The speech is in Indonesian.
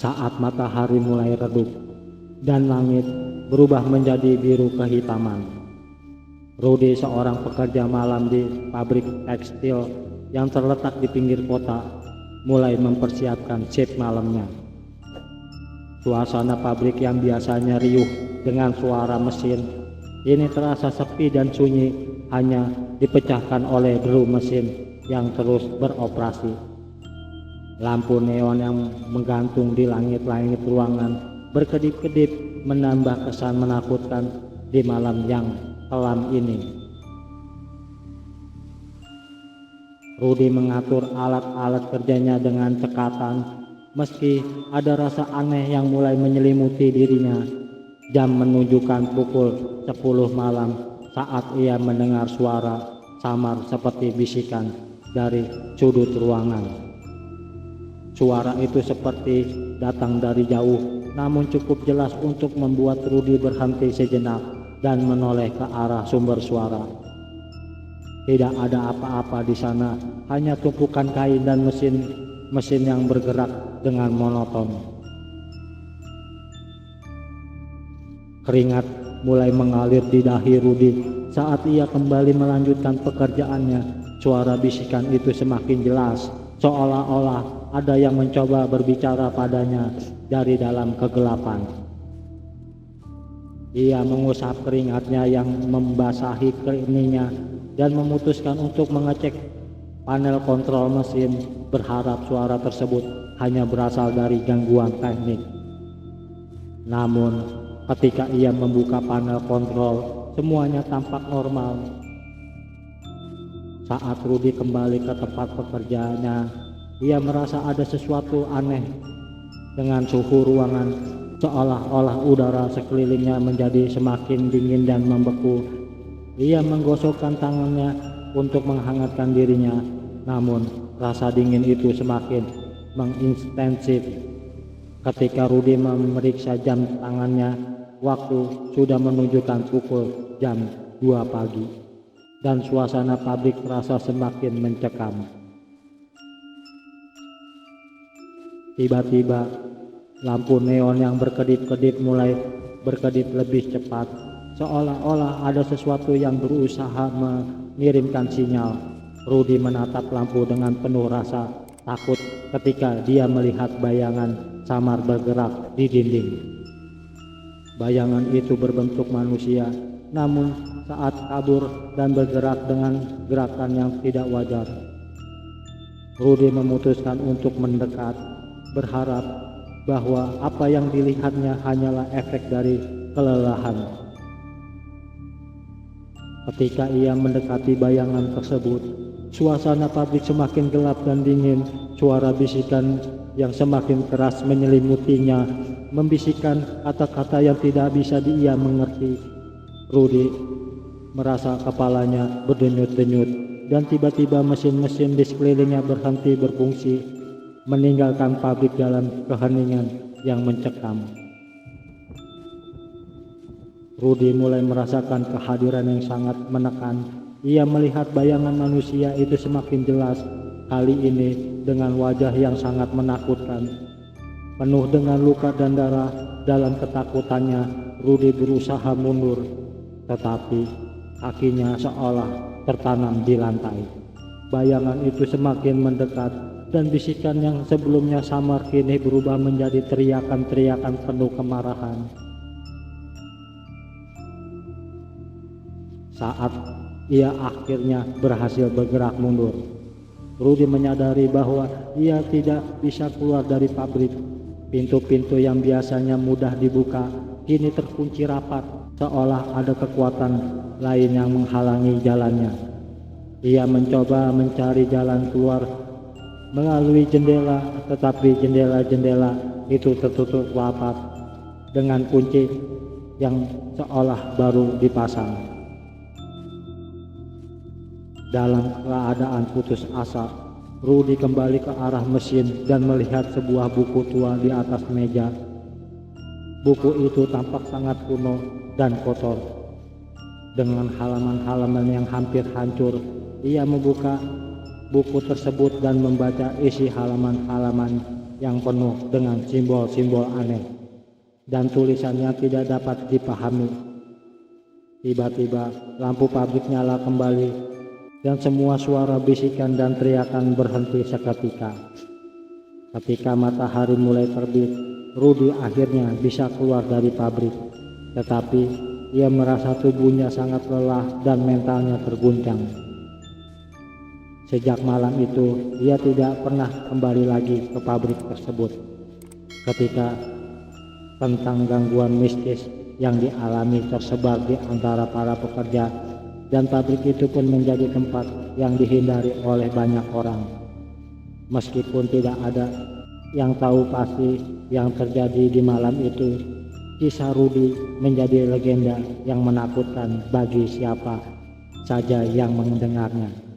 Saat matahari mulai redup dan langit berubah menjadi biru kehitaman, Rudy, seorang pekerja malam di pabrik tekstil yang terletak di pinggir kota, mulai mempersiapkan shift malamnya. Suasana pabrik yang biasanya riuh dengan suara mesin ini terasa sepi dan sunyi, hanya dipecahkan oleh deru mesin yang terus beroperasi. Lampu neon yang menggantung di langit-langit ruangan berkedip-kedip menambah kesan menakutkan di malam yang kelam ini. Rudy mengatur alat-alat kerjanya dengan cekatan, meski ada rasa aneh yang mulai menyelimuti dirinya. Jam menunjukkan pukul 10 malam saat ia mendengar suara samar seperti bisikan dari sudut ruangan. Suara itu seperti datang dari jauh, namun cukup jelas untuk membuat Rudy berhenti sejenak dan menoleh ke arah sumber suara. Tidak ada apa-apa di sana, hanya tumpukan kain dan mesin yang bergerak dengan monoton. Keringat mulai mengalir di dahi Rudy saat ia kembali melanjutkan pekerjaannya. Suara bisikan itu semakin jelas, seolah-olah ada yang mencoba berbicara padanya dari dalam kegelapan. Ia mengusap keringatnya yang membasahi keningnya dan memutuskan untuk mengecek panel kontrol mesin, berharap suara tersebut hanya berasal dari gangguan teknik. Namun, ketika ia membuka panel kontrol, semuanya tampak normal. Saat Rudy kembali ke tempat pekerjaannya, ia merasa ada sesuatu aneh dengan suhu ruangan, seolah-olah udara sekelilingnya menjadi semakin dingin dan membeku. Ia menggosokkan tangannya untuk menghangatkan dirinya, namun rasa dingin itu semakin mengintensif. Ketika Rudy memeriksa jam tangannya, waktu sudah menunjukkan pukul jam 2 pagi dan suasana pabrik terasa semakin mencekam. Tiba-tiba lampu neon yang berkedip-kedip mulai berkedip lebih cepat, seolah-olah ada sesuatu yang berusaha mengirimkan sinyal. Rudy menatap lampu dengan penuh rasa takut ketika dia melihat bayangan samar bergerak di dinding. Bayangan itu berbentuk manusia, namun saat kabur dan bergerak dengan gerakan yang tidak wajar. Rudy memutuskan untuk mendekat, berharap bahwa apa yang dilihatnya hanyalah efek dari kelelahan. Ketika ia mendekati bayangan tersebut, suasana pabrik semakin gelap dan dingin. Suara bisikan yang semakin keras menyelimutinya, membisikkan kata-kata yang tidak bisa ia mengerti. Rudy merasa kepalanya berdenyut-denyut dan tiba-tiba mesin-mesin di sekelilingnya berhenti berfungsi, meninggalkan pabrik dalam keheningan yang mencekam. Rudy mulai merasakan kehadiran yang sangat menekan. Ia melihat bayangan manusia itu semakin jelas, kali ini dengan wajah yang sangat menakutkan. Penuh dengan luka dan darah, dalam ketakutannya Rudy berusaha mundur, tetapi kakinya seolah tertanam di lantai. Bayangan itu semakin mendekat dan bisikan yang sebelumnya samar kini berubah menjadi teriakan-teriakan penuh kemarahan. Saat ia akhirnya berhasil bergerak mundur, Rudy menyadari bahwa ia tidak bisa keluar dari pabrik. Pintu-pintu yang biasanya mudah dibuka kini terkunci rapat, seolah ada kekuatan lain yang menghalangi jalannya. Ia mencoba mencari jalan keluar melalui jendela, tetapi jendela-jendela itu tertutup rapat dengan kunci yang seolah baru dipasang. Dalam keadaan putus asa, Rudy kembali ke arah mesin dan melihat sebuah buku tua di atas meja. Buku itu tampak sangat kuno dan kotor. Dengan halaman-halaman yang hampir hancur, ia membuka buku tersebut dan membaca isi halaman-halaman yang penuh dengan simbol-simbol aneh dan tulisannya tidak dapat dipahami. Tiba-tiba lampu pabrik nyala kembali dan semua suara bisikan dan teriakan berhenti seketika. Ketika matahari mulai terbit, Rudy akhirnya bisa keluar dari pabrik, tetapi ia merasa tubuhnya sangat lelah dan mentalnya terguncang. Sejak malam itu, ia tidak pernah kembali lagi ke pabrik tersebut. Ketika tentang gangguan mistis yang dialami tersebar di antara para pekerja, dan pabrik itu pun menjadi tempat yang dihindari oleh banyak orang. Meskipun tidak ada yang tahu pasti yang terjadi di malam itu, kisah Rudy menjadi legenda yang menakutkan bagi siapa saja yang mendengarnya.